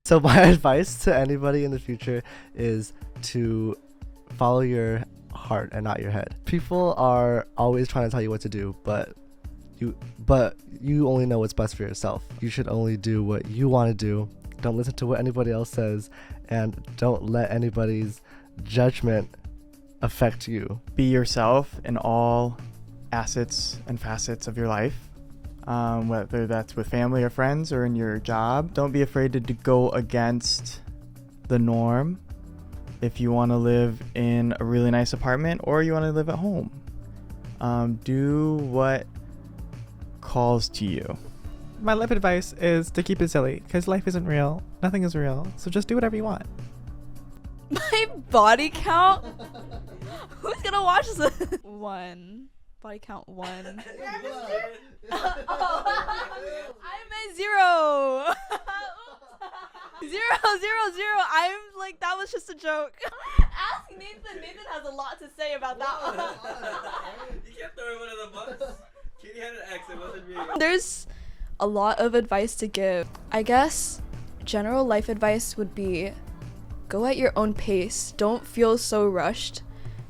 So my advice to anybody in the future is to follow your heart and not your head. People are always trying to tell you what to do, but you only know what's best for yourself. You should only do what you want to do. Don't listen to what anybody else says, and don't let anybody's judgment affect you. Be yourself in all assets and facets of your life, whether that's with family or friends or in your job. Don't be afraid to go against the norm if you want to live in a really nice apartment or you want to live at home. Do what calls to you. My life advice is to keep it silly, because life isn't real. Nothing is real. So just do whatever you want. My body count? Who's gonna watch this? 1. Body count 1. I'm at 0. 0, 0, 0. I'm like, that was just a joke. Ask Nathan. Nathan has a lot to say about that one. You can't throw him under the bus. Katie had an X, it wasn't me. There's a lot of advice to give. I guess general life advice would be go at your own pace. Don't feel so rushed.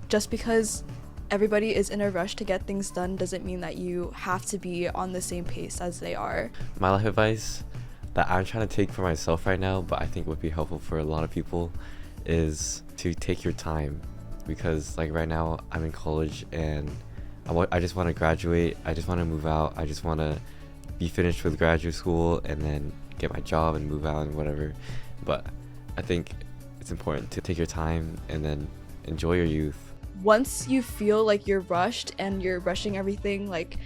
Just because everybody is in a rush to get things done doesn't mean that you have to be on the same pace as they are. My life advice that I'm trying to take for myself right now, but I think would be helpful for a lot of people, is to take your time. Because like right now I'm in college and I just want to graduate, I just want to move out, I just want to be finished with graduate school and then get my job and move out and whatever. But I think it's important to take your time and then enjoy your youth. Once you feel like you're rushed and you're rushing everything, like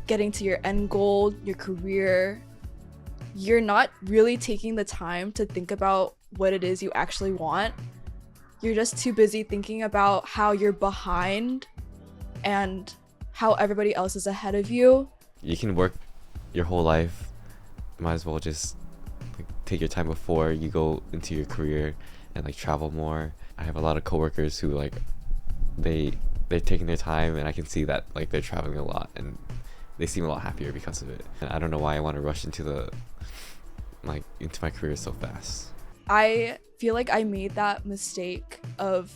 getting to your end goal, your career, you're not really taking the time to think about what it is you actually want. You're just too busy thinking about how you're behind and how everybody else is ahead of you. You can work your whole life, might as well just like take your time before you go into your career and like travel more. I have a lot of coworkers who like they're taking their time, and I can see that like they're traveling a lot and they seem a lot happier because of it. And I don't know why I want to rush into my career so fast. I feel like I made that mistake of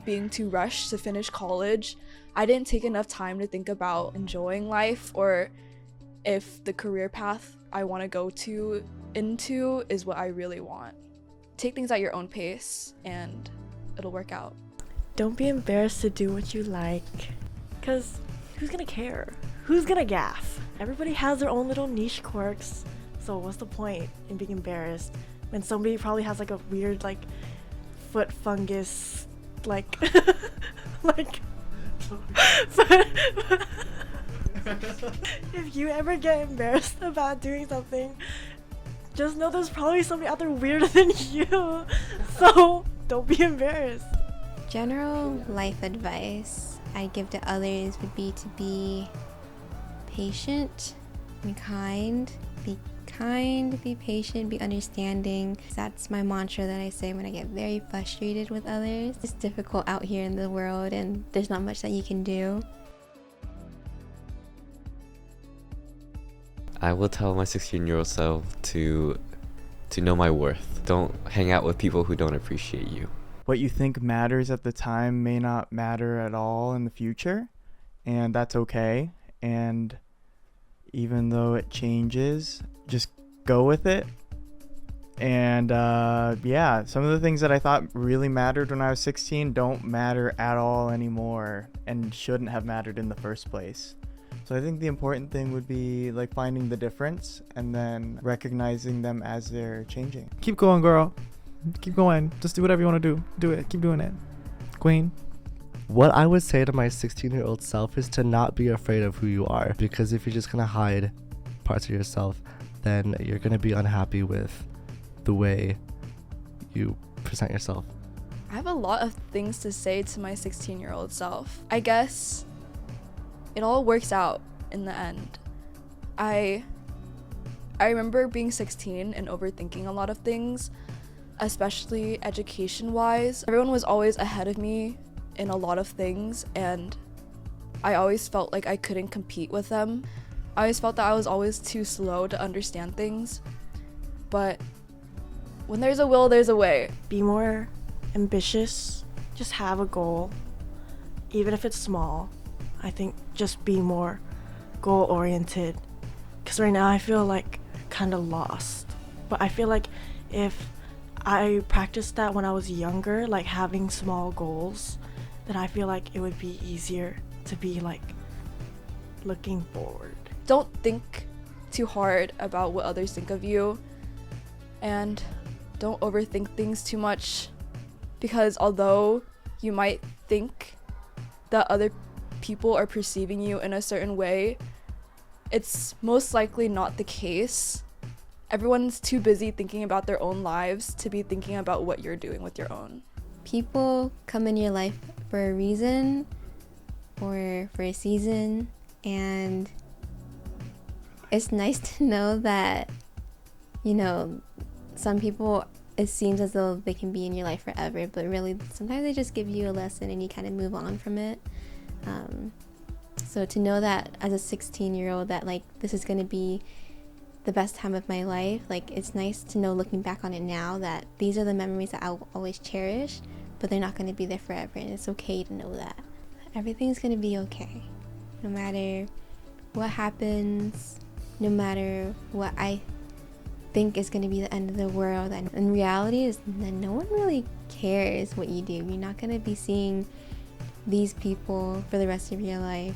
being too rushed to finish college. I didn't take enough time to think about enjoying life, or if the career path I want to go into is what I really want. Take things at your own pace and it'll work out. Don't be embarrassed to do what you like, because who's gonna care? Who's gonna gaff? Everybody has their own little niche quirks, so what's the point in being embarrassed when somebody probably has like a weird like foot fungus like like if you ever get embarrassed about doing something, just know there's probably somebody out there weirder than you, so don't be embarrassed. General life advice I give to others would be to be patient and kind. Be kind, be patient, be understanding. That's my mantra that I say when I get very frustrated with others. It's difficult out here in the world and there's not much that you can do. I will tell my 16-year-old self to know my worth. Don't hang out with people who don't appreciate you. What you think matters at the time may not matter at all in the future, and that's okay. And even though it changes, just go with it. And yeah, some of the things that I thought really mattered when I was 16 don't matter at all anymore and shouldn't have mattered in the first place. So I think the important thing would be like finding the difference and then recognizing them as they're changing. Keep going, girl. Keep going. Just do whatever you want to do. Do it. Keep doing it. Queen. What I would say to my 16-year-old self is to not be afraid of who you are, because if you're just gonna hide parts of yourself, then you're gonna be unhappy with the way you present yourself. I have a lot of things to say to my 16-year-old self. I guess it all works out in the end. I remember being 16 and overthinking a lot of things, especially education-wise. Everyone was always ahead of me in a lot of things, and I always felt like I couldn't compete with them. I always felt that I was always too slow to understand things. But when there's a will, there's a way. Be more ambitious. Just have a goal, even if it's small. I think just be more goal oriented. Because right now I feel like kind of lost. But I feel like if I practiced that when I was younger, like having small goals, then I feel like it would be easier to be like looking forward. Don't think too hard about what others think of you, and don't overthink things too much, because although you might think that other people are perceiving you in a certain way, it's most likely not the case. Everyone's too busy thinking about their own lives to be thinking about what you're doing with your own. People come in your life for a reason or for a season, and it's nice to know that, you know, some people, it seems as though they can be in your life forever, but really sometimes they just give you a lesson and you kind of move on from it. So to know that as a 16-year-old that like this is going to be the best time of my life, like it's nice to know looking back on it now that these are the memories that I'll always cherish, but they're not going to be there forever, and it's okay to know that everything's going to be okay no matter what happens, no matter what I think is going to be the end of the world. And in reality is that no one really cares what you do. You're not going to be seeing these people for the rest of your life.